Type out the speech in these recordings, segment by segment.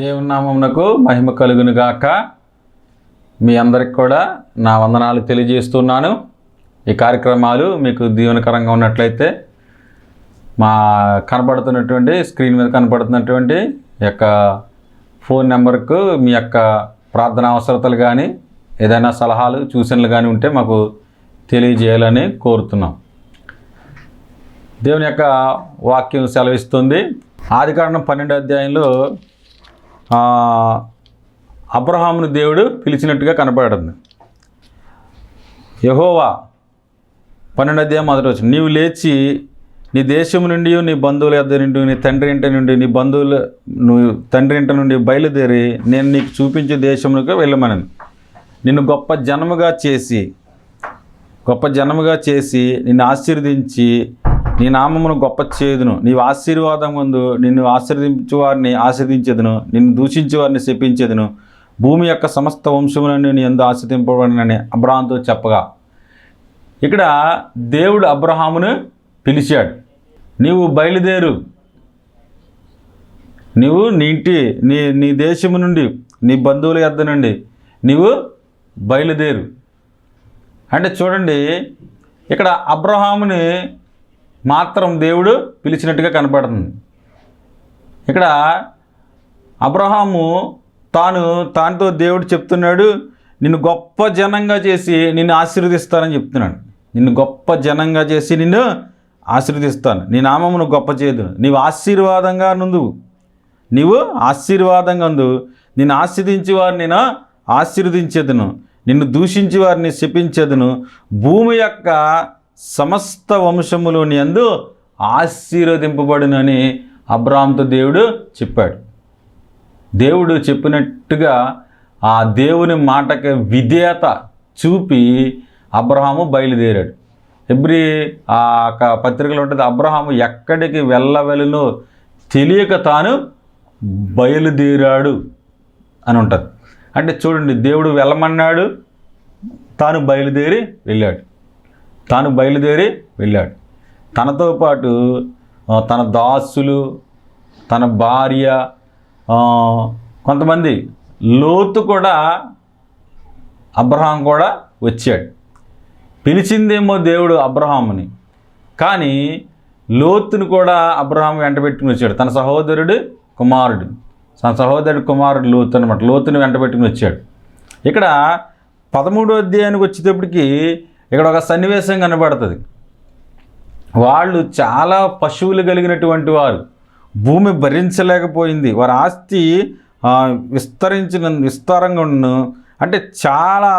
దేవుని నామమునకు మహిమ కలుగును గాక. మీ అందరికి కూడా నా వందనాలు తెలియజేస్తున్నాను. ఈ కార్యక్రమాలు మీకు దీవెనకరంగా ఉన్నట్లయితే మా కనబడుతున్నటువంటి స్క్రీన్ మీద కనబడుతున్నటువంటి యొక్క ఫోన్ నెంబర్కు మీ యొక్క ప్రార్థన అవసరతలు కానీ ఏదైనా సలహాలు సూచనలు కానీ ఉంటే మాకు తెలియజేయాలని కోరుతున్నాం. దేవుని యొక్క వాక్యం సెలవిస్తుంది. ఆదికాండం 12వ అధ్యాయంలో అబ్రహామును దేవుడు పిలిచినట్టుగా కనపడుతుంది. యెహోవా 12వ అధ్యాయం 1వ వచనం, నీవు లేచి నీ దేశము నుండి నీ బంధువుల యొద్ద నుండి నీ తండ్రి ఇంటి నుండి నీ బంధువుల నువ్వు తండ్రి ఇంటి నుండి బయలుదేరి నేను నీకు చూపించే దేశమునకు వెళ్ళమనను. నిన్ను గొప్ప జనముగా చేసి నిన్ను ఆశీర్వదించి నీ నామమును గొప్ప చేయుదును. నీవు ఆశీర్వాదం ముందు నిన్ను ఆశీర్వదించు వారిని ఆశీర్వదించేదును, నిన్ను దూషించే వారిని శపించేదును. భూమి యొక్క సమస్త వంశములను నీ యందు ఆశీర్వదింపబడినని అబ్రహాముతో చెప్పగా, ఇక్కడ దేవుడు అబ్రహామును పిలిచాడు. నీవు బయలుదేరు, నీవు నీ దేశము నుండి నీ బంధువుల యొద్ద నుండి నీవు బయలుదేరు అంటే చూడండి, ఇక్కడ అబ్రహాముని మాత్రం దేవుడు పిలిచినట్టుగా కనపడుతుంది. ఇక్కడ అబ్రహాము తానుతో దేవుడు చెప్తున్నాడు, నిన్ను గొప్ప జనంగా చేసి నిన్ను ఆశీర్వదిస్తానని చెప్తున్నాడు. నిన్ను గొప్ప జనంగా చేసి నిన్ను ఆశీర్వదిస్తాను, నీ నామమును గొప్ప చేయదును, నీవు ఆశీర్వాదంగా నుండు, నిన్ను ఆశీర్వదించి వారిని నేను ఆశీర్వదించేదును, నిన్ను దూషించి వారిని శపించేదును. భూమి యొక్క సమస్త వంశములు నీ యందు ఆశీర్వదింపబడునని అబ్రహాముతో దేవుడు చెప్పాడు. దేవుడు చెప్పినట్టుగా ఆ దేవుని మాటకి విధేయత చూపి అబ్రహాము బయలుదేరాడు. ఎబ్రీ ఆ పత్రికలో ఉంటుంది, అబ్రహాము ఎక్కడికి వెళ్ళవెళ్ళనో తెలియక తాను బయలుదేరాడు అని ఉంటుంది. అంటే చూడండి, దేవుడు వెళ్ళమన్నాడు, తాను బయలుదేరి వెళ్ళాడు. తనతో పాటు తన దాసులు, తన భార్య, కొంతమంది, లోతు కూడా, అబ్రహాం కూడా వచ్చాడు. పిలిచిందేమో దేవుడు అబ్రహాముని, కానీ లోతును కూడా అబ్రహాం వెంట పెట్టుకుని వచ్చాడు. తన సహోదరుడు కుమారుడు లోతు అనమాట. లోతుని వెంట పెట్టుకుని వచ్చాడు. ఇక్కడ 13వ అధ్యాయానికి వచ్చేటప్పటికి ఇక్కడ ఒక సన్నివేశం కనబడుతుంది. వాళ్ళు చాలా పశువులు వారు, భూమి భరించలేకపోయింది, వారి ఆస్తి విస్తారంగా ఉండును. అంటే చాలా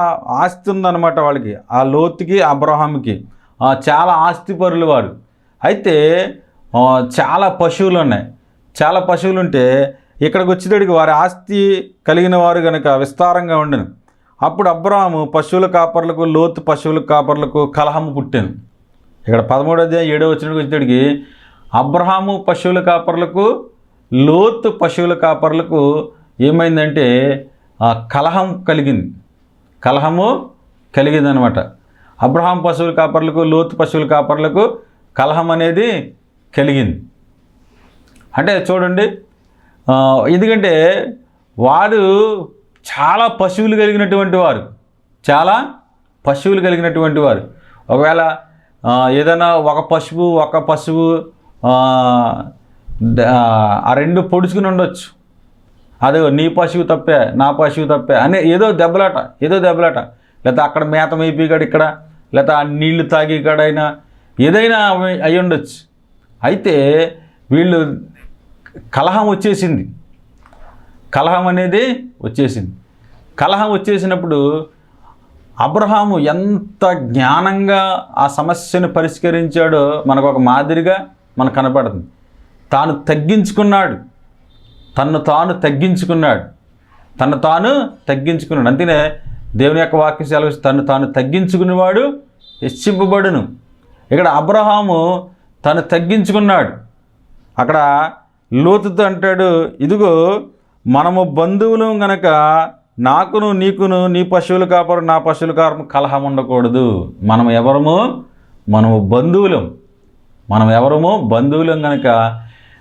ఆస్తి ఉందన్నమాట వాళ్ళకి, ఆ లోతుకి అబ్రహాముకి చాలా ఆస్తిపరులు వారు. అయితే చాలా పశువులు ఉన్నాయి. చాలా పశువులు ఉంటే ఇక్కడికి వచ్చేటడికి వారి ఆస్తి కలిగిన వారు కనుక విస్తారంగా ఉండను. అప్పుడు అబ్రహాము పశువుల కాపర్లకు, లోతు పశువుల కాపర్లకు కలహము పుట్టాను. ఇక్కడ 13వ అధ్యాయం 7వ వచనానికి వచ్చేటడికి అబ్రహాము పశువుల కాపర్లకు, లోతు పశువుల కాపర్లకు ఏమైందంటే కలహము కలిగింది అనమాట. అబ్రహాం పశువుల కాపర్లకు, లోతు పశువుల కాపర్లకు కలహం అనేది కలిగింది. అంటే చూడండి, ఎందుకంటే వారు చాలా పశువులు కలిగినటువంటి వారు. ఒకవేళ ఏదైనా ఒక పశువు ఆ రెండు పొడుచుకుని ఉండొచ్చు. అదే నీ పశువు తప్పే, నా పశువు తప్పే అనే ఏదో దెబ్బలాట, లేకపోతే అక్కడ మేత మేపికాడు, ఇక్కడ లేకపోతే ఆ నీళ్లు తాగి కాడైనా ఏదైనా అయి ఉండొచ్చు. అయితే వీళ్ళు కలహం అనేది వచ్చేసింది. కలహం వచ్చేసినప్పుడు అబ్రహాము ఎంత జ్ఞానంగా ఆ సమస్యను పరిష్కరించాడో మనకు ఒక మాదిరిగా మనకు కనపడుతుంది. తన్ను తాను తగ్గించుకున్నాడు. అంతేనే దేవుని యొక్క వాక్యం సెలవు, తాను తగ్గించుకునేవాడు హెచ్చింపబడును. ఇక్కడ అబ్రహాము తను తగ్గించుకున్నాడు. అక్కడ లోతుతో అంటాడు, ఇదిగో మనము బంధువులు గనక నాకును నీకును నీ పశువులు కాపరు నా పశువులు కాపరు కలహం ఉండకూడదు. మనము బంధువులం కనుక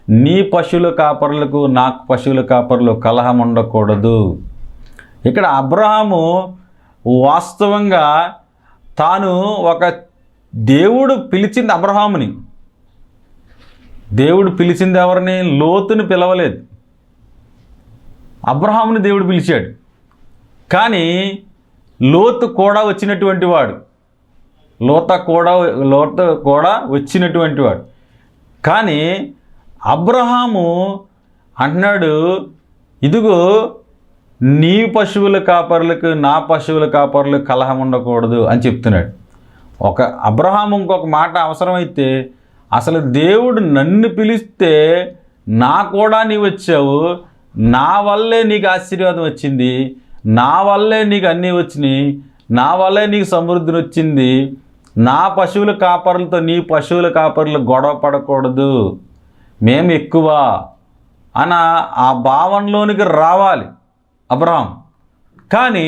నీ పశువుల కాపరులకు నాకు పశువుల కాపరులు కలహం ఉండకూడదు. ఇక్కడ అబ్రహాము వాస్తవంగా తాను ఒక దేవుడు పిలిచింది అబ్రహాముని. దేవుడు పిలిచింది ఎవరిని? లోతుని పిలవలేదు, అబ్రహాముని దేవుడు పిలిచాడు. కానీ లోతు కూడా వచ్చినటువంటి వాడు, లోత కూడా వచ్చినటువంటి వాడు. కానీ అబ్రహాము అంటున్నాడు, ఇదిగో నీ పశువుల కాపరులకు నా పశువుల కాపరులకు కలహం ఉండకూడదు అని చెప్తున్నాడు. అబ్రహాము ఇంకొక మాట అవసరమైతే, అసలు దేవుడు నన్ను పిలిస్తే నా కూడా నీవు వచ్చావు, నా వల్లే నీకు ఆశీర్వాదం వచ్చింది, నా వల్లే నీకు అన్నీ వచ్చినాయి, నా వల్లే నీకు సమృద్ధిని వచ్చింది, నా పశువుల కాపరులతో నీ పశువుల కాపరులు గొడవ పడకూడదు, మేము ఎక్కువ అన్న ఆ భావనలోనికి రావాలి అబ్రహాం. కానీ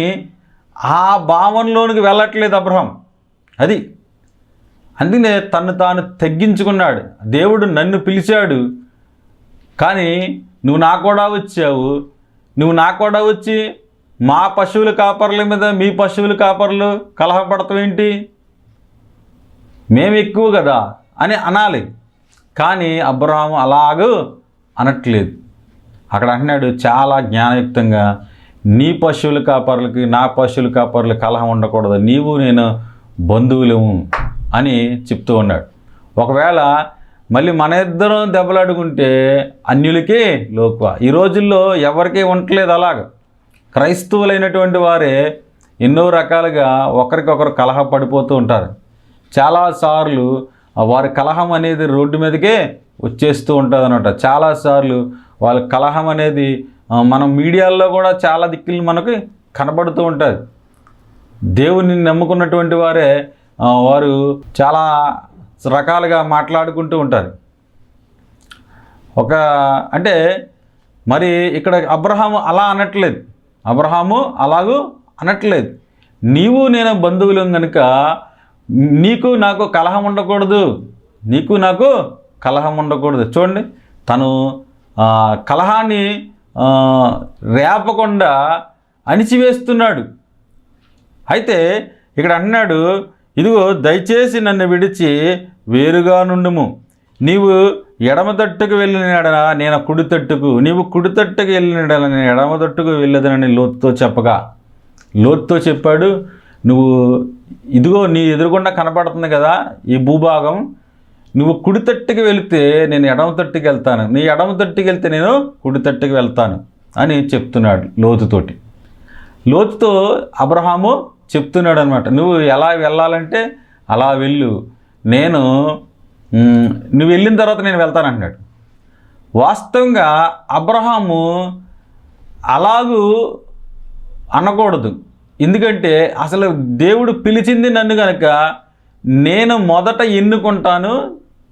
ఆ భావనలోనికి వెళ్ళట్లేదు అబ్రహాం. అది అందుకనే తను తాను తగ్గించుకున్నాడు. దేవుడు నన్ను పిలిచాడు, కానీ నువ్వు నా కూడా వచ్చావు, నువ్వు నా కూడా వచ్చి మా పశువుల కాపర్ల మీద మీ పశువుల కాపర్లు కలహపడతావేంటి, మేము ఎక్కువ కదా అని అనాలి. కానీ అబ్రహాము అలాగూ అనట్లేదు. అక్కడ అంటున్నాడు చాలా జ్ఞానయుక్తంగా, నీ పశువుల కాపర్లకి నా పశువుల కాపర్లు కలహం ఉండకూడదు, నీవు నేను బంధువులము అని చెప్తూ ఉన్నాడు. ఒకవేళ మళ్ళీ మన ఇద్దరం దెబ్బలాడుకుంటే అన్యులకి లోకువ. ఈ రోజుల్లో ఎవరికీ ఉండట్లేదు అలాగ. క్రైస్తవులైనటువంటి వారే ఎన్నో రకాలుగా ఒకరికొకరు కలహ పడిపోతూ ఉంటారు. చాలాసార్లు వారి కలహం అనేది రోడ్డు మీదకే వచ్చేస్తూ ఉంటుంది అన్నమాట. చాలాసార్లు వాళ్ళ కలహం అనేది మనం మీడియాల్లో కూడా చాలా దిక్కులు మనకి కనబడుతూ ఉంటుంది. దేవుని నమ్ముకున్నటువంటి వారే వారు చాలా రకాలుగా మాట్లాడుకుంటూ ఉంటారు. అంటే మరి ఇక్కడ అబ్రహాము అలా అనట్లేదు, అబ్రహాము అలాగూ అనట్లేదు. నీవు నేను బంధువులం కనుక నీకు నాకు కలహం ఉండకూడదు, నీకు నాకు కలహం ఉండకూడదు. చూడండి, తను కలహాన్ని రేపకుండా అణిచివేస్తున్నాడు. అయితే ఇక్కడ అంటున్నాడు, ఇదిగో దయచేసి నన్ను విడిచి వేరుగా నుండుము, నీవు ఎడమ తట్టుకు వెళ్ళిన ఎడల నేను కుడి తట్టుకు, నీవు కుడి తట్టుకు వెళ్ళిన ఎడల నేను ఎడమ తట్టుకు వెళ్ళదనని లోతుతో చెప్పాడు. నువ్వు ఇదిగో నీ ఎదురుగుండా కనపడుతుంది కదా ఈ భూభాగం, నువ్వు కుడి తట్టుకు వెళితే నేను ఎడమ తట్టుకు వెళ్తాను, నీ ఎడమ తట్టుకు వెళ్తే నేను కుడి తట్టుకు వెళ్తాను అని చెప్తున్నాడు లోతుతోటి. లోతుతో అబ్రహాము చెప్తున్నాడు అనమాట, నువ్వు ఎలా వెళ్ళాలంటే అలా వెళ్ళు, నువ్వు వెళ్ళిన తర్వాత నేను వెళ్తాను అంటున్నాడు. వాస్తవంగా అబ్రహాము అలాగూ అనకూడదు. ఎందుకంటే అసలు దేవుడు పిలిచింది నన్ను కనుక నేను మొదట ఎన్నుకుంటాను,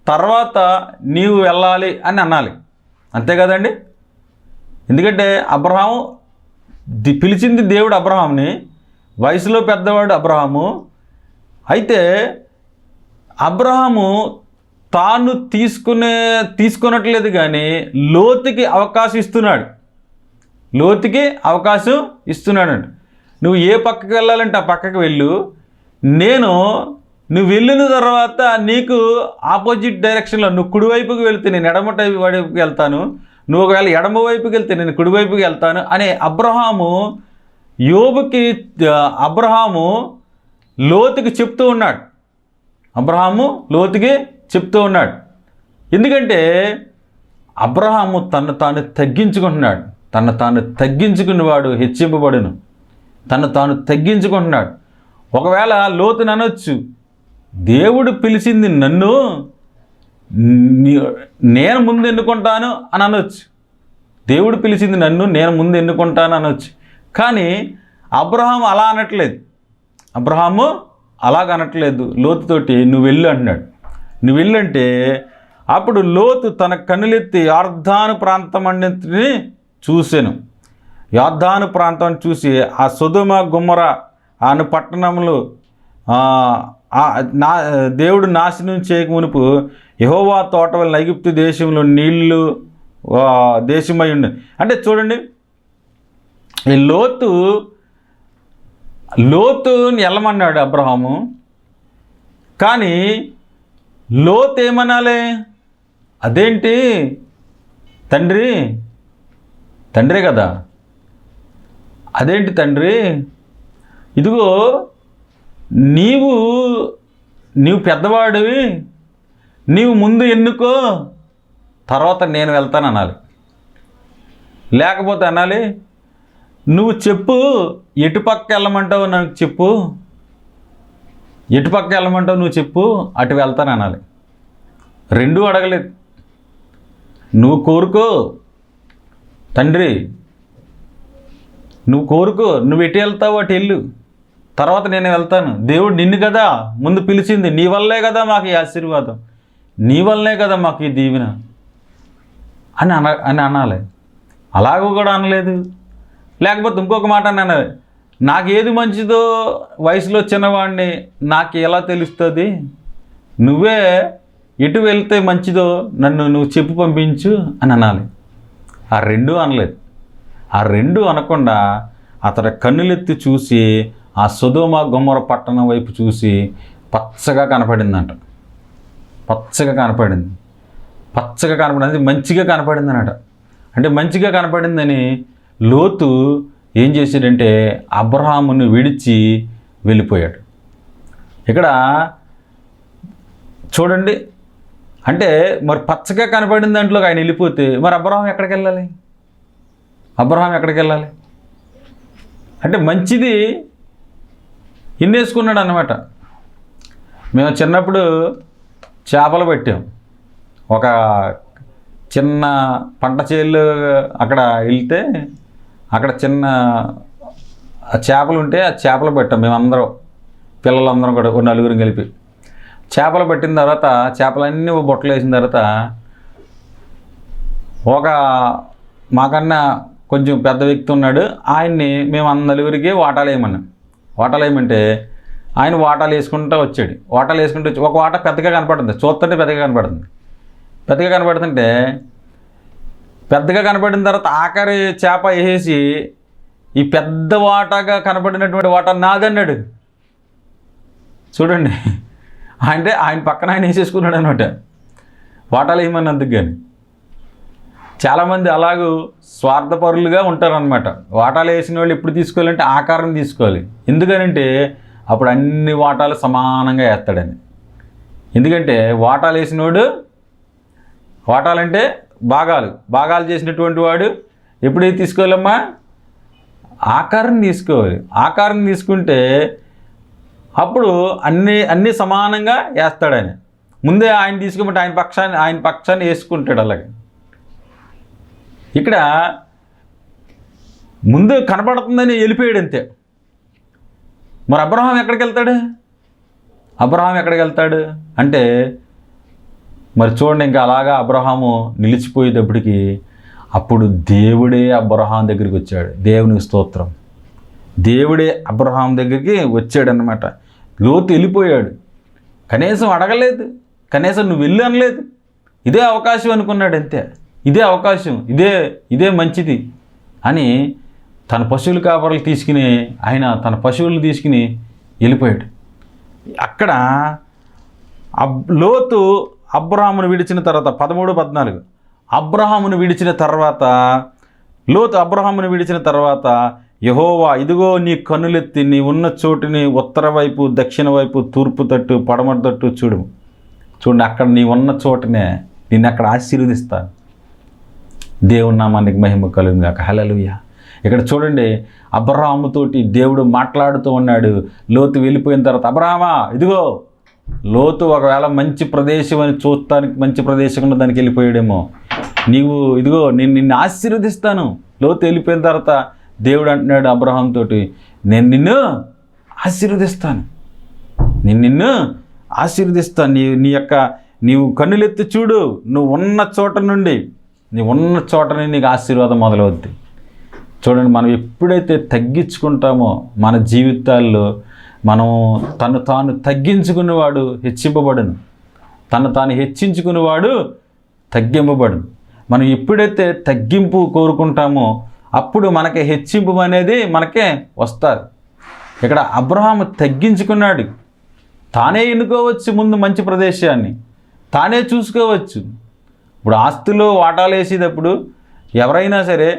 తర్వాత నీవు వెళ్ళాలి అని అనాలి. అంతే కదండి. ఎందుకంటే అబ్రహాము పిలిచింది దేవుడు అబ్రహాంని, వయసులో పెద్దవాడు అబ్రహాము. అయితే అబ్రహాము తాను తీసుకున్నట్లేదు కానీ లోతుకి అవకాశం ఇస్తున్నాడు. నువ్వు ఏ పక్కకి వెళ్ళాలంటే ఆ పక్కకి వెళ్ళు, నువ్వు వెళ్ళిన తర్వాత నీకు ఆపోజిట్ డైరెక్షన్లో నువ్వు కుడివైపుకి వెళ్తే నేను ఎడమ వైపుకి వెళ్తాను, నువ్వు ఒకవేళ ఎడమ వైపుకి వెళ్తే నేను కుడివైపుకి వెళ్తాను అనే అబ్రహాము లోతుకి చెప్తూ ఉన్నాడు. ఎందుకంటే అబ్రహాము తను తాను తగ్గించుకున్నవాడు హెచ్చింపబడును. తను తాను తగ్గించుకుంటున్నాడు. ఒకవేళ లోతుని అనొచ్చు, దేవుడు పిలిచింది నన్ను, నేను ముందు ఎన్నుకుంటాను అని అనొచ్చు. దేవుడు పిలిచింది నన్ను, నేను ముందు ఎన్నుకుంటాను అనొచ్చు. కానీ అబ్రహాము అలాగనట్లేదు. లోతుతోటి నువ్వు వెళ్ళు అంటున్నాడు. నువ్వు వెళ్ళంటే అప్పుడు లోతు తన కన్నులెత్తి యొర్దాను ప్రాంతమన్నిటిని చూసెను. యొర్దాను ప్రాంతం చూసి ఆ సొదొమ గొమొర్రా అను పట్టణములు నా దేవుడు నాశనం చేయక మునుపు యెహోవా తోట వలన ఐగుప్తు దేశంలో నీళ్లు దేశమై ఉండి. అంటే చూడండి, ఈ లోతుని వెళ్ళమన్నాడు అబ్రహాము. కానీ లోతు ఏమనాలి? అదేంటి తండ్రే కదా, అదేంటి తండ్రి, ఇదిగో నీవు పెద్దవాడివి, నీవు ముందు ఎన్నుకో, తర్వాత నేను వెళ్తాను అనాలి. లేకపోతే అనాలి, నువ్వు చెప్పు, ఎటుపక్క వెళ్ళమంటావు నాకు చెప్పు, ఎటుపక్క వెళ్ళమంటావు నువ్వు చెప్పు, అటు వెళ్తాను అనాలి. రెండూ అడగలేదు. నువ్వు కోరుకో తండ్రి, నువ్వు కోరుకో, నువ్వు ఎటు వెళ్తావు అటు వెళ్ళు, తర్వాత నేను వెళ్తాను. దేవుడు నిన్ను కదా ముందు పిలిచింది, నీ వల్లే కదా మాకు ఈ ఆశీర్వాదం, నీ వల్లే కదా మాకు ఈ దీవెన అని అనాలి. అలాగూ కూడా అనలేదు. లేకపోతే ఇంకొక మాట అనాలి, నాకు ఏది మంచిదో వయసులో చిన్నవాడిని, నాకు ఎలా తెలుస్తుంది, నువ్వే ఎటు వెళ్తే మంచిదో నువ్వు చెప్పి పంపించు అని అనాలి. ఆ రెండూ అనలేదు. ఆ రెండూ అనకుండా అతడు కన్నులెత్తి చూసి ఆ సొదొమ గొమొర్రా పట్టణం వైపు చూసి పచ్చగా కనపడిందంట. పచ్చగా కనపడింది, మంచిగా కనపడింది అన్నట. అంటే మంచిగా కనపడిందని లోతు ఏం చేశాడంటే అబ్రహామును విడిచి వెళ్ళిపోయాడు. ఇక్కడ చూడండి, అంటే మరి పచ్చగా కనపడిన దాంట్లోకి ఆయన వెళ్ళిపోతే మరి అబ్రహాం ఎక్కడికి వెళ్ళాలి? అంటే మంచిది ఇన్నేసుకున్నాడు అన్నమాట. మేము చిన్నప్పుడు చేపలు పెట్టాం. ఒక చిన్న పంట చేలు అక్కడ వెళ్తే అక్కడ చిన్న చేపలు ఉంటే ఆ చేపలు పెట్టాం మేమందరం, పిల్లలందరం కూడా ఒక నలుగురు కలిపి. చేపలు పెట్టిన తర్వాత చేపలన్నీ బుట్టలు వేసిన తర్వాత ఒక మాకన్నా కొంచెం పెద్ద వ్యక్తి ఉన్నాడు, ఆయన్ని మేము నలుగురికి వాటాలు వేయమంటే ఆయన వాటాలు వేసుకుంటూ వచ్చాడు. వాటాలు వేసుకుంటూ వచ్చి ఒక వాట పెద్దగా కనపడుతుంది, చూస్తుంటే పెద్దగా కనపడిన తర్వాత ఆఖరి చేప వేసేసి ఈ పెద్ద వాటాగా కనపడినటువంటి వాటా నాదన్నాడు. చూడండి, అంటే ఆయన పక్కన ఆయన వేసేసుకున్నాడు అనమాట వాటాలు వేయమన్నందుకు. కానీ చాలామంది అలాగూ స్వార్థపరులుగా ఉంటారనమాట. వాటాలు వేసిన వాళ్ళు ఎప్పుడు తీసుకోవాలంటే ఆకారం తీసుకోవాలి. ఎందుకనంటే అప్పుడు అన్ని వాటాలు సమానంగా వేస్తాడని. ఎందుకంటే వాటాలు వేసినోడు, వాటాలంటే భాగాలు చేసినటువంటి వాడు ఎప్పుడైతే తీసుకోవాలమ్మా ఆకారం తీసుకోవాలి. ఆకారం తీసుకుంటే అప్పుడు అన్నీ సమానంగా వేస్తాడని. ముందే ఆయన తీసుకోమంటే ఆయన పక్షాన్ని వేసుకుంటాడు. అలాగే ఇక్కడ ముందు కనపడుతుందని వెళ్ళిపోయాడు అంతే. మరి అబ్రహాం ఎక్కడికి వెళ్తాడు అంటే మరి చూడండి, ఇంకా అలాగా అబ్రహాము నిలిచిపోయేటప్పటికి అప్పుడు దేవుడే అబ్రహాం దగ్గరికి వచ్చాడు. దేవునికి స్తోత్రం. దేవుడే అబ్రహాం దగ్గరికి వచ్చాడనమాట. లోతు వెళ్ళిపోయాడు, కనీసం అడగలేదు, కనీసం నువ్వు వెళ్ళు అనలేదు. ఇదే అవకాశం అనుకున్నాడు అంతే. ఇదే అవకాశం, ఇదే మంచిది అని తన పశువుల కాపరులు తీసుకుని ఆయన తన పశువులను తీసుకుని వెళ్ళిపోయాడు. అక్కడ లోతు అబ్రహామును విడిచిన తర్వాత 13-14 అబ్రహామును విడిచిన తర్వాత యెహోవా ఇదిగో నీ కన్నులెత్తి నీ ఉన్న చోటుని ఉత్తర వైపు, దక్షిణ వైపు, తూర్పు తట్టు, పడమర తట్టు చూడండి, అక్కడ నీ ఉన్న చోటనే నిన్ను అక్కడ ఆశీర్వదిస్తాను. దేవుని నామానికి మహిమ కలుగును గాక. హల్లెలూయా. ఇక్కడ చూడండి, అబ్రహాముతోటి దేవుడు మాట్లాడుతూ ఉన్నాడు. లోతు వెళ్ళిపోయిన తర్వాత అబ్రహామా ఇదిగో, లోతు ఒకవేళ మంచి ప్రదేశం అని చూడటానికి మంచి ప్రదేశం ఉన్న దానికి వెళ్ళిపోయాడేమో, నీవు ఇదిగో నిన్ను ఆశీర్వదిస్తాను. లోతు వెళ్ళిపోయిన తర్వాత దేవుడు అంటున్నాడు అబ్రహాంతో, నేను నిన్ను ఆశీర్వదిస్తాను, నీవు కన్నులెత్తి చూడు, నువ్వు ఉన్న చోటనే నీకు ఆశీర్వాదం మొదలవుద్ది. చూడండి, మనం ఎప్పుడైతే తగ్గించుకుంటామో మన జీవితాల్లో మనం తను తాను తగ్గించుకునేవాడు హెచ్చింపబడును, తను తాను హెచ్చించుకునేవాడు తగ్గింపబడును. మనం ఎప్పుడైతే తగ్గింపు కోరుకుంటామో అప్పుడు మనకి హెచ్చింపు అనేది మనకే వస్తుంది. ఇక్కడ అబ్రహాము తగ్గించుకున్నాడు. తానే ఎన్నుకోవచ్చు ముందు మంచి ప్రదేశాన్ని, తానే చూసుకోవచ్చు. ఇప్పుడు ఆస్తిలో వాటాలు వేసేటప్పుడు ఎవరైనా సరే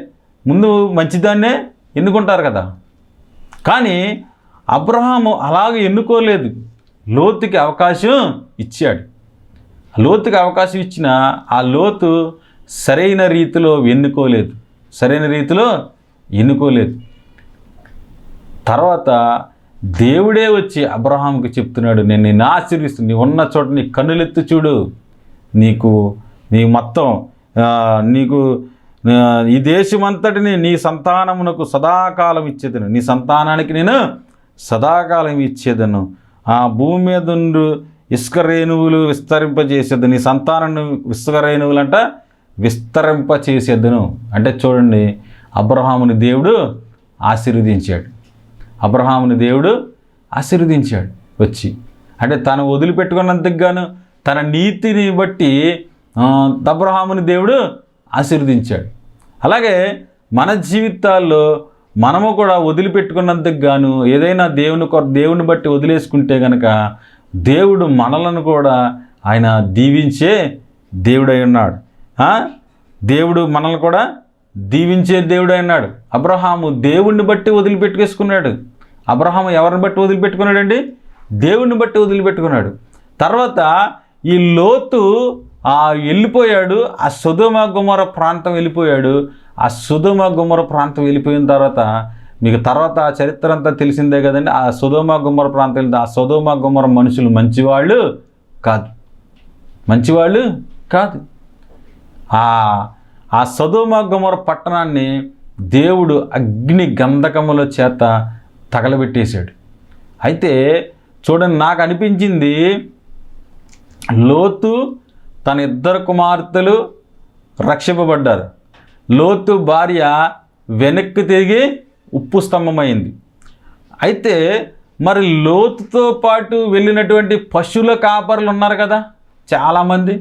ముందు మంచిదాన్నే ఎన్నుకుంటారు కదా. కానీ అబ్రహాము అలాగే ఎన్నుకోలేదు, లోతుకి అవకాశం ఇచ్చాడు. లోతుకి అవకాశం ఇచ్చిన ఆ లోతు సరైన రీతిలో ఎన్నుకోలేదు. తర్వాత దేవుడే వచ్చి అబ్రహాముకి చెప్తున్నాడు, నేను నిన్ను ఆశీర్వదిస్తున్నాను, నీ ఉన్న చోట నీ కన్నులెత్తి చూడు, నీ మొత్తం నీకు ఈ దేశమంతటిని నీ సంతానమునకు సదాకాలం ఇచ్చేదను, నీ సంతానానికి నేను సదాకాలం ఇచ్చేదను, ఆ భూమి మీద ఇసుక రేణువులు విస్తరింపజేసేది, నీ సంతానాన్ని ఇసుక రేణువులంట విస్తరింపచేసేదను. అంటే చూడండి, అబ్రహాముని దేవుడు ఆశీర్వదించాడు వచ్చి. అంటే తను వదిలిపెట్టుకున్నందుకు గాను తన నీతిని బట్టి అబ్రహాముని దేవుడు ఆశీర్వదించాడు. అలాగే మన జీవితాల్లో మనము కూడా వదిలిపెట్టుకున్నందుకు గాను ఏదైనా దేవుని బట్టి వదిలేసుకుంటే కనుక దేవుడు మనలను కూడా ఆయన దీవించే దేవుడై ఉన్నాడు. దేవుడు మనల్ని కూడా దీవించే దేవుడై ఉన్నాడు. అబ్రహాము దేవుణ్ణి బట్టి వదిలిపెట్టుకేసుకున్నాడు. అబ్రహాము ఎవరిని బట్టి వదిలిపెట్టుకున్నాడండి? దేవుణ్ణి బట్టి వదిలిపెట్టుకున్నాడు. తర్వాత ఈ లోతు వెళ్ళిపోయాడు, ఆ సొదొమ గొమొర్రా ప్రాంతం వెళ్ళిపోయాడు. ఆ సొదొమ గొమొర్రా ప్రాంతం వెళ్ళిపోయిన తర్వాత మీకు తర్వాత చరిత్ర అంతా తెలిసిందే కదండి. ఆ సొదొమ గొమొర్రా ప్రాంతం వెళ్తే ఆ సొదొమ గొమొర్రా మనుషులు మంచివాళ్ళు కాదు. ఆ సొదొమ గొమొర్రా పట్టణాన్ని దేవుడు అగ్ని గంధకముల చేత తగలబెట్టేశాడు. అయితే చూడండి, నాకు అనిపించింది లోతు తన 2 కుమార్తెలు రక్షింపబడ్డారు. లోతు భార్య వెనక్కి తిరిగి ఉప్పు స్తంభమైంది. అయితే మరి లోతుతో పాటు వెళ్ళినటువంటి పశువుల కాపరులు ఉన్నారు కదా చాలామంది,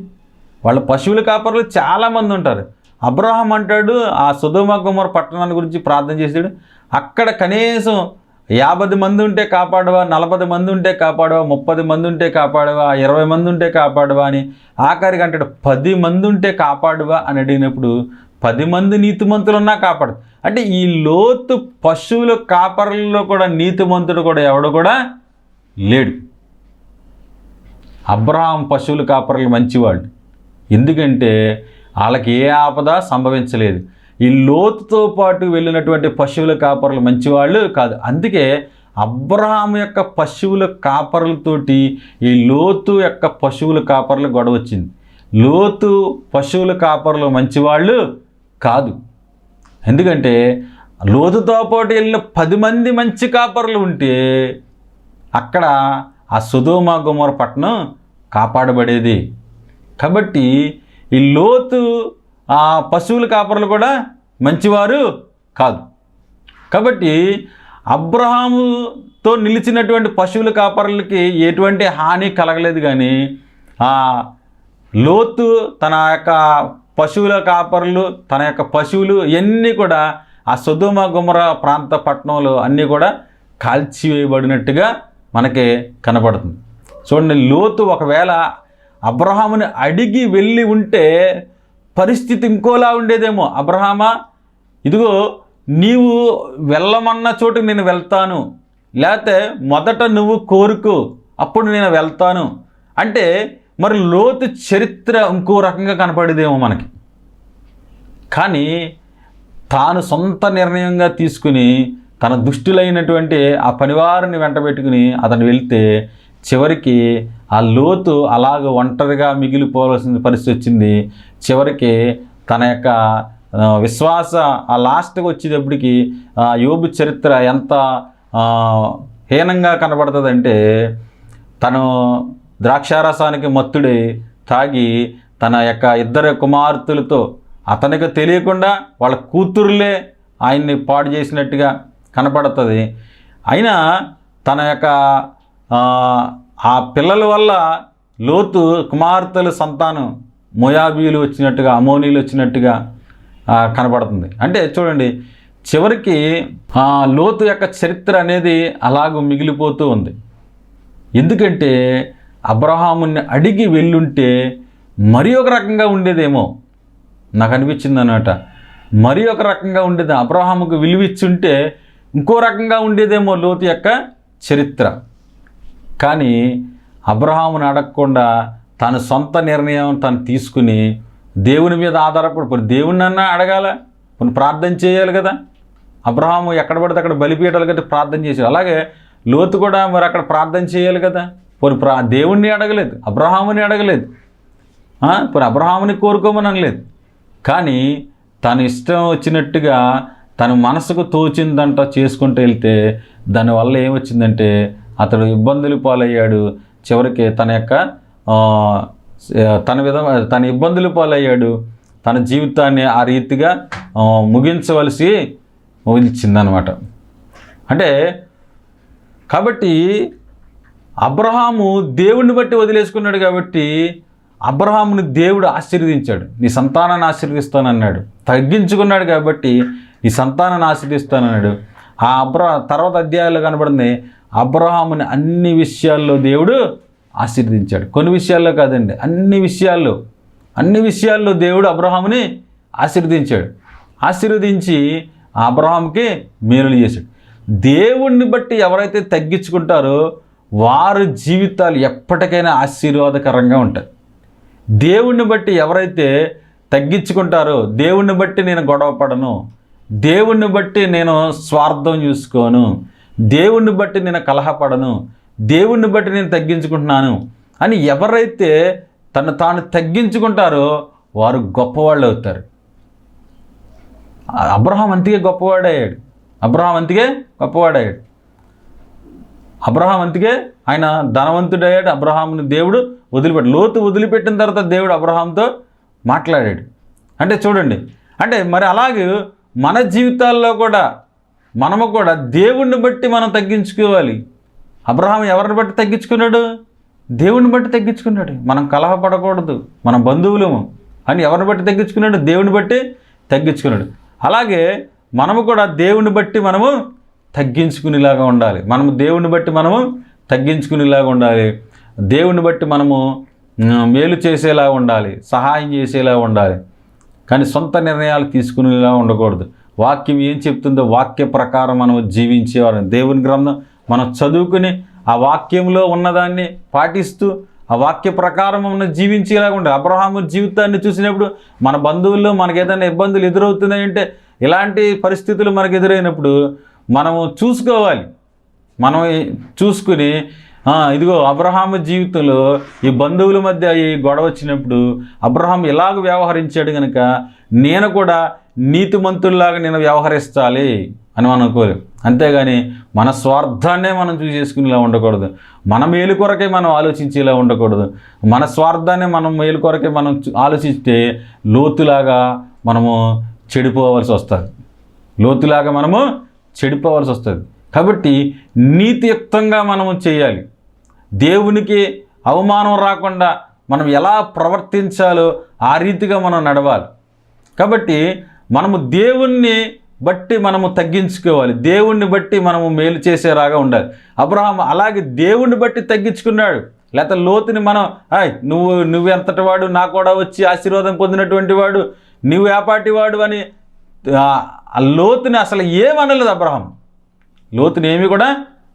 వాళ్ళ పశువుల కాపరులు చాలామంది ఉంటారు. అబ్రహాం అంటాడు ఆ సొదొమ గొమొర్రా పట్టణాన్ని గురించి ప్రార్థన చేశాడు. అక్కడ కనీసం 50 మంది ఉంటే కాపాడవా, 40 మంది ఉంటే కాపాడవా, 30 మంది ఉంటే కాపాడవా, 20 మంది ఉంటే కాపాడవా అని ఆఖరికి అంటాడు 10 మంది ఉంటే కాపాడవా అని అడిగినప్పుడు 10 మంది నీతిమంతులు ఉన్నా కాపాడు. అంటే ఈ లోతు పశువుల కాపరులలో కూడా నీతిమంతుడు కూడా ఎవడు కూడా లేడు. అబ్రహాం పశువుల కాపరులు మంచివాళ్ళు, ఎందుకంటే వాళ్ళకి ఏ ఆపద సంభవించలేదు. ఈ లోతుతో పాటు వెళ్ళినటువంటి పశువుల కాపరులు మంచివాళ్ళు కాదు. అందుకే అబ్రహాం యొక్క పశువుల కాపరులతోటి ఈ లోతు యొక్క పశువుల కాపరులు గొడవ వచ్చింది. లోతు పశువుల కాపరులు మంచివాళ్ళు కాదు, ఎందుకంటే లోతుతో పాటు వెళ్ళిన 10 మంది మంచి కాపరులు ఉంటే అక్కడ ఆ సొదొమ గొమొర్రా పట్టణం కాపాడబడేది. కాబట్టి ఈ లోతు ఆ పశువుల కాపరులు కూడా మంచివారు కాదు. కాబట్టి అబ్రహాముతో నిలిచినటువంటి పశువుల కాపరులకి ఎటువంటి హాని కలగలేదు. కానీ ఆ లోతు తన యొక్క పశువుల కాపరులు, తన యొక్క పశువులు ఇవన్నీ కూడా ఆ సొదొమ గొమొర్రా ప్రాంత పట్టణంలో అన్నీ కూడా కాల్చివేయబడినట్టుగా మనకి కనపడుతుంది. చూడండి, లోతు ఒకవేళ అబ్రహాముని అడిగి వెళ్ళి ఉంటే పరిస్థితి ఇంకోలా ఉండేదేమో. అబ్రహామా, ఇదిగో నీవు వెళ్ళమన్న చోటుకు నేను వెళ్తాను, లేకపోతే మొదట నువ్వు కోరుకో అప్పుడు నేను వెళ్తాను అంటే మరి లోతు చరిత్ర ఇంకో రకంగా కనపడేదేమో మనకి. కానీ తాను సొంత నిర్ణయంగా తీసుకుని తన దుష్టులైనటువంటి ఆ పనివారిని వెంటబెట్టుకుని అతను వెళ్తే చివరికి ఆ లోతు అలాగ ఒంటరిగా మిగిలిపోవాల్సిన పరిస్థితి వచ్చింది. చివరికి తన యొక్క విశ్వాస ఆ లాస్ట్కి వచ్చేటప్పటికి యోబు చరిత్ర ఎంత హీనంగా కనబడుతుందంటే, తను ద్రాక్షారసానికి మత్తుడై తాగి తన యొక్క 2 కుమార్తెలతో అతనికి తెలియకుండా వాళ్ళ కూతురులే ఆయన్ని పాడు చేసినట్టుగా కనపడుతుంది. అయినా తన యొక్క ఆ పిల్లల వల్ల లోతు కుమార్తెల సంతానం మోయాబీయులు వచ్చినట్టుగా, అమోనీలు వచ్చినట్టుగా కనబడుతుంది. అంటే చూడండి, చివరికి లోతు యొక్క చరిత్ర అనేది అలాగూ మిగిలిపోతూ ఉంది. ఎందుకంటే అబ్రహాముని అడిగి వెళ్ళుంటే మరి ఒక రకంగా ఉండేదేమో నాకు అనిపించింది అన్నమాట. మరి ఒక రకంగా ఉండేది. అబ్రహాముకు విలువిచ్చుంటే ఇంకో రకంగా ఉండేదేమో లోతు యొక్క చరిత్ర. కానీ అబ్రహాముని అడగకుండా తన సొంత నిర్ణయం తను తీసుకుని దేవుని మీద ఆధారపడి దేవుణ్ణన్నా అడగాల, కొన్ని ప్రార్థన చేయాలి కదా. అబ్రహాము ఎక్కడ పడితే అక్కడ బలిపీఠాలు కట్టి ప్రార్థన చేశాడు. అలాగే లోతు కూడా మరి అక్కడ ప్రార్థన చేయాలి కదా. పోనీ దేవుణ్ణి అడగలేదు, అబ్రహాముని అడగలేదు, పోనీ అబ్రహాముని కోరుకోమని అనలేదు. కానీ తన ఇష్టం వచ్చినట్టుగా తన మనసుకు తోచిందంట చేసుకుంటూ వెళ్తే దానివల్ల ఏమొచ్చిందంటే అతడు ఇబ్బందులు పాలయ్యాడు. చివరికి తన ఇబ్బందులు పాలయ్యాడు. తన జీవితాన్ని ఆ రీతిగా ముగించిందనమాట. అంటే కాబట్టి అబ్రహాము దేవుణ్ణి బట్టి వదిలేసుకున్నాడు. కాబట్టి అబ్రహాముని దేవుడు ఆశీర్వదించాడు. నీ సంతానాన్ని ఆశీర్వదిస్తానన్నాడు. తగ్గించుకున్నాడు కాబట్టి నీ సంతానాన్ని ఆశీర్వదిస్తానన్నాడు. తర్వాత అధ్యాయాల్లో కనబడింది అబ్రహాముని అన్ని విషయాల్లో దేవుడు ఆశీర్వదించాడు. కొన్ని విషయాల్లో కాదండి, అన్ని విషయాల్లో దేవుడు అబ్రహాముని ఆశీర్వదించాడు. ఆశీర్వదించి అబ్రహాముకి మేలులు చేశాడు. దేవుణ్ణి బట్టి ఎవరైతే తగ్గించుకుంటారో వారి జీవితాలు ఎప్పటికైనా ఆశీర్వాదకరంగా ఉంటాయి. దేవుణ్ణి బట్టి ఎవరైతే తగ్గించుకుంటారో, దేవుణ్ణి బట్టి నేను గొడవ పడను, దేవుణ్ణి బట్టి నేను స్వార్థం చూసుకోను, దేవుణ్ణి బట్టి నేను కలహపడను, దేవుణ్ణి బట్టి నేను తగ్గించుకుంటున్నాను అని ఎవరైతే తాను తగ్గించుకుంటారో వారు గొప్పవాళ్ళు అవుతారు. అబ్రహాం అంతికే గొప్పవాడయ్యాడు. అబ్రహాం అంతికే ఆయన ధనవంతుడయ్యాడు. అబ్రహాముని దేవుడు లోతు వదిలిపెట్టిన తర్వాత దేవుడు అబ్రహాంతో మాట్లాడాడు. అంటే చూడండి, అంటే మరి అలాగే మన జీవితాల్లో కూడా మనము కూడా దేవుణ్ణి బట్టి మనం తగ్గించుకోవాలి. అబ్రహాం ఎవరిని బట్టి తగ్గించుకున్నాడు? దేవుణ్ణి బట్టి తగ్గించుకున్నాడు. మనం కలహపడకూడదు, మన బంధువులము అని ఎవరిని బట్టి తగ్గించుకున్నాడు? దేవుని బట్టి తగ్గించుకున్నాడు. అలాగే మనము కూడా దేవుని బట్టి మనము తగ్గించుకునేలాగా ఉండాలి. దేవుని బట్టి మనము తగ్గించుకునేలాగా ఉండాలి. దేవుని బట్టి మనము మేలు చేసేలా ఉండాలి, సహాయం చేసేలా ఉండాలి. కానీ సొంత నిర్ణయాలు తీసుకునేలా ఉండకూడదు. వాక్యం ఏం చెప్తుందో వాక్య ప్రకారం మనం జీవించేవారు. దేవుని గ్రంథం మనం చదువుకుని ఆ వాక్యంలో ఉన్నదాన్ని పాటిస్తూ ఆ వాక్య ప్రకారం మనం జీవించేలాగా ఉండాలి. అబ్రహాము జీవితాన్ని చూసినప్పుడు మన బంధువుల్లో మనకు ఏదైనా ఇబ్బందులు ఎదురవుతున్నాయంటే, ఇలాంటి పరిస్థితులు మనకు ఎదురైనప్పుడు మనము చూసుకోవాలి. మనం చూసుకుని ఇదిగో అబ్రహాము జీవితంలో ఈ బంధువుల మధ్య ఈ గొడవ వచ్చినప్పుడు అబ్రహాం ఎలాగ వ్యవహరించాడు కనుక నేను కూడా నీతిమంతుల్లాగా నేను వ్యవహరించాలి అని మనం అనుకోలేం. అంతేగాని మన స్వార్థాన్నే మనం చూసేసుకునేలా ఉండకూడదు. మన మేలు కొరకే మనం ఆలోచించేలా ఉండకూడదు. మన స్వార్థాన్ని మనం మేలు కొరకే మనం ఆలోచిస్తే లోతులాగా మనము చెడిపోవాల్సి వస్తుంది. కాబట్టి నీతియుక్తంగా మనము చేయాలి. దేవునికి అవమానం రాకుండా మనం ఎలా ప్రవర్తించాలో ఆ రీతిగా మనం నడవాలి. కాబట్టి మనము దేవుణ్ణి బట్టి మనము తగ్గించుకోవాలి. దేవుణ్ణి బట్టి మనము మేలు చేసేలాగా ఉండాలి. అబ్రహాం అలాగే దేవుణ్ణి బట్టి తగ్గించుకున్నాడు. లేకపోతే లోతుని మనం నువ్వు ఎంతటి వాడు, నా కూడా వచ్చి ఆశీర్వాదం పొందినటువంటి వాడు, నువ్వు ఏపాటి వాడు అని ఆ లోతుని అసలు ఏమనలేదు. అబ్రహాం లోతుని ఏమీ కూడా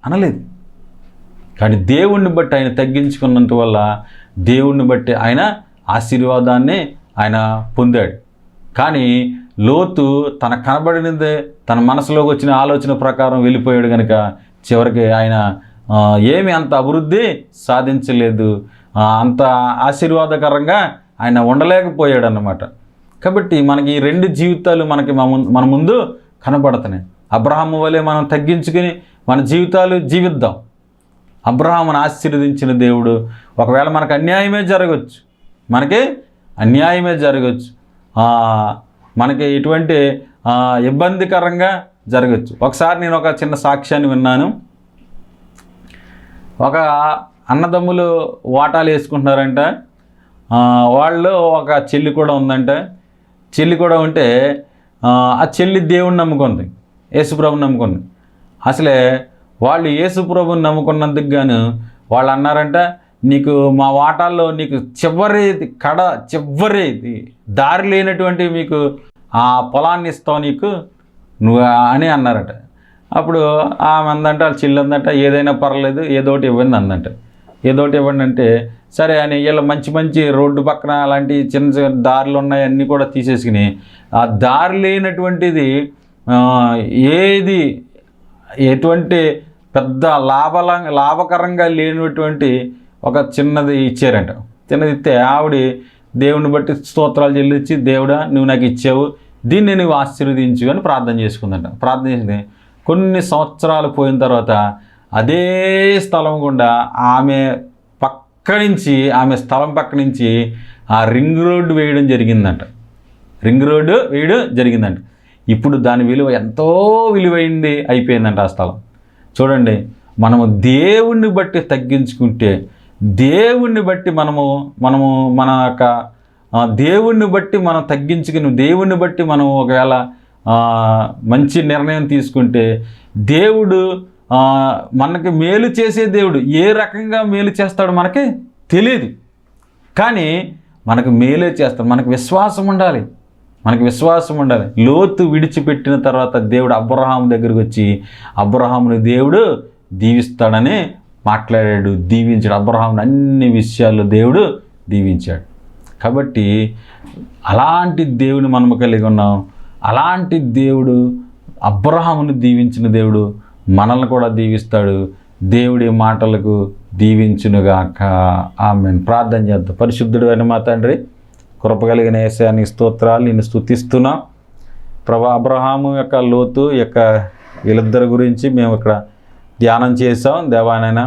అనలేదు. కానీ దేవుణ్ణి బట్టి ఆయన తగ్గించుకున్నంత వల్ల దేవుణ్ణి బట్టి ఆయన ఆశీర్వాదాన్ని ఆయన పొందాడు. కానీ లోతు తన కనబడినదే తన మనసులోకి వచ్చిన ఆలోచన ప్రకారం వెళ్ళిపోయాడు కనుక చివరికి ఆయన ఏమి అంత అభివృద్ధి సాధించలేదు, అంత ఆశీర్వాదకరంగా ఆయన ఉండలేకపోయాడు అన్నమాట. కాబట్టి మనకి ఈ రెండు జీవితాలు మన ముందు కనబడుతున్నాయి. అబ్రహాము వలె మనం తగ్గించుకుని మన జీవితాలు జీవిద్దాం. అబ్రహామును ఆశీర్వదించిన దేవుడు ఒకవేళ మనకు అన్యాయమే జరగవచ్చు, మనకి ఎటువంటి ఇబ్బందికరంగా జరగచ్చు. ఒకసారి నేను ఒక చిన్న సాక్ష్యాన్ని విన్నాను. ఒక అన్నదమ్ములు వాటాలు వేసుకుంటున్నారంట. వాళ్ళు ఒక చెల్లి కూడా ఉందంట. చెల్లి కూడా ఉంటే ఆ చెల్లి దేవుణ్ణి నమ్ముకుంది, యేసుప్రభుని నమ్ముకుంది. అసలే వాళ్ళు యేసుప్రభుని నమ్ముకున్నందుకు గాను వాళ్ళు అన్నారంట, నీకు మా వాటాల్లో నీకు చివరి దారి లేనటువంటి మీకు ఆ పొలాన్ని ఇస్తావు నీకు నువ్వు అని అన్నారట. అప్పుడు ఆమె అందంట, వాళ్ళ చెల్లి అందంట, ఏదైనా పర్లేదు ఏదోటి ఇవ్వండి అందంట. ఏదోటి ఇవ్వండి అంటే సరే అని వీళ్ళు మంచి మంచి రోడ్డు పక్కన అలాంటి చిన్న చిన్న దారులు ఉన్నాయి అన్నీ కూడా తీసేసుకుని ఆ దారి లేనటువంటిది ఏది ఎటువంటి పెద్ద లాభకరంగా లేనటువంటి ఒక చిన్నది ఇచ్చారంట. చిన్నది ఇస్తే ఆవిడ దేవుని బట్టి స్తోత్రాలు చెల్లించి, దేవుడా నువ్వు నాకు ఇచ్చావు, దీన్ని నువ్వు ఆశీర్వదించు అని ప్రార్థన చేసుకుందంట. ప్రార్థన చేసింది. కొన్ని సంవత్సరాలు పోయిన తర్వాత అదే స్థలం గుండా ఆమె స్థలం పక్క నుంచి ఆ రింగ్ రోడ్డు వేయడం జరిగిందంట. ఇప్పుడు దాని విలువ ఎంతో విలువైంది అయిపోయిందంట ఆ స్థలం. చూడండి, మనము దేవుణ్ణి బట్టి తగ్గించుకుంటే, దేవుణ్ణి బట్టి మనము మన యొక్క దేవుణ్ణి బట్టి మనం తగ్గించుకుని, దేవుణ్ణి బట్టి మనం ఒకవేళ మంచి నిర్ణయం తీసుకుంటే, దేవుడు మనకి మేలు చేసే దేవుడు. ఏ రకంగా మేలు చేస్తాడో మనకి తెలియదు, కానీ మనకు మేలే చేస్తాడు. మనకు విశ్వాసం ఉండాలి. లోతు విడిచిపెట్టిన తర్వాత దేవుడు అబ్రహాము దగ్గరికి వచ్చి అబ్రహాముని దేవుడు దీవిస్తాడని మాట్లాడాడు, దీవించాడు. అబ్రహాముని అన్ని విషయాల్లో దేవుడు దీవించాడు. కాబట్టి అలాంటి దేవుని మనము కలిగి ఉన్నాం. అలాంటి దేవుడు అబ్రహాముని దీవించిన దేవుడు మనల్ని కూడా దీవిస్తాడు. దేవుడి మాటలకు దీవించునుగాక. ఆమేన్. ప్రార్థన చేద్దాం. పరిశుద్ధుడు అయిన మా తండ్రి, కృప కలిగిన యేసయ్యా నీ స్తోత్రాలు, నిన్ను స్తుతిస్తున్నాం ప్రభా. అబ్రహాము యొక్క లోతు యొక్క వీళ్ళిద్దరి గురించి మేము ఇక్కడ ధ్యానం చేసాం దేవానైనా.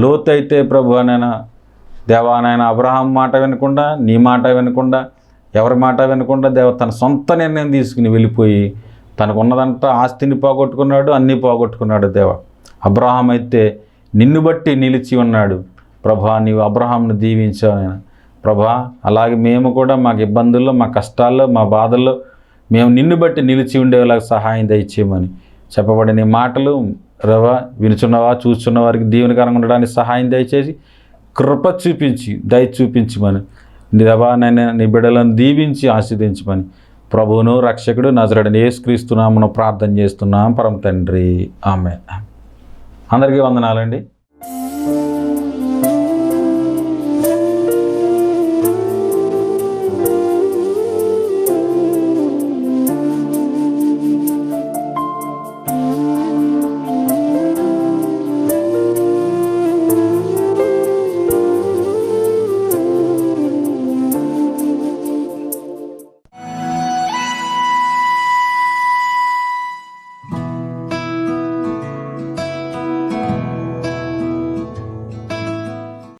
లోతు అయితే ప్రభువానైనా దేవానైనా అబ్రహాం మాట వినకుండా, నీ మాట వినకుండా, ఎవరి మాట వినకుండా తన సొంత నిర్ణయం తీసుకుని వెళ్ళిపోయి తనకు ఉన్నదంతా ఆస్తిని పోగొట్టుకున్నాడు, అన్నీ పోగొట్టుకున్నాడు దేవా. అబ్రహాం అయితే నిన్ను బట్టి నిలిచి ఉన్నాడు ప్రభా. నీవు అబ్రహాంను దీవించావు నాయన ప్రభా. అలాగే మేము కూడా మాకు ఇబ్బందుల్లో, మా కష్టాల్లో, మా బాధల్లో మేము నిన్ను బట్టి నిలిచి ఉండేలాగా సహాయం దయచేయమని చెప్పబడిన మాటలు రవా వినుచున్నవా చూస్తున్న వారికి దీవెనకరంగా ఉండడానికి సహాయం దయచేసి కృప చూపించి దయ చూపించమని రవా నైనా నీ బిడ్డలను దీవించి ఆశీర్వదించమని ప్రభువును రక్షకుడు నజరేయుడైన యేసుక్రీస్తు నామమున ప్రార్థన చేస్తున్నాం పరమ తండ్రి. ఆమేన్. అందరికీ వందనాలండి.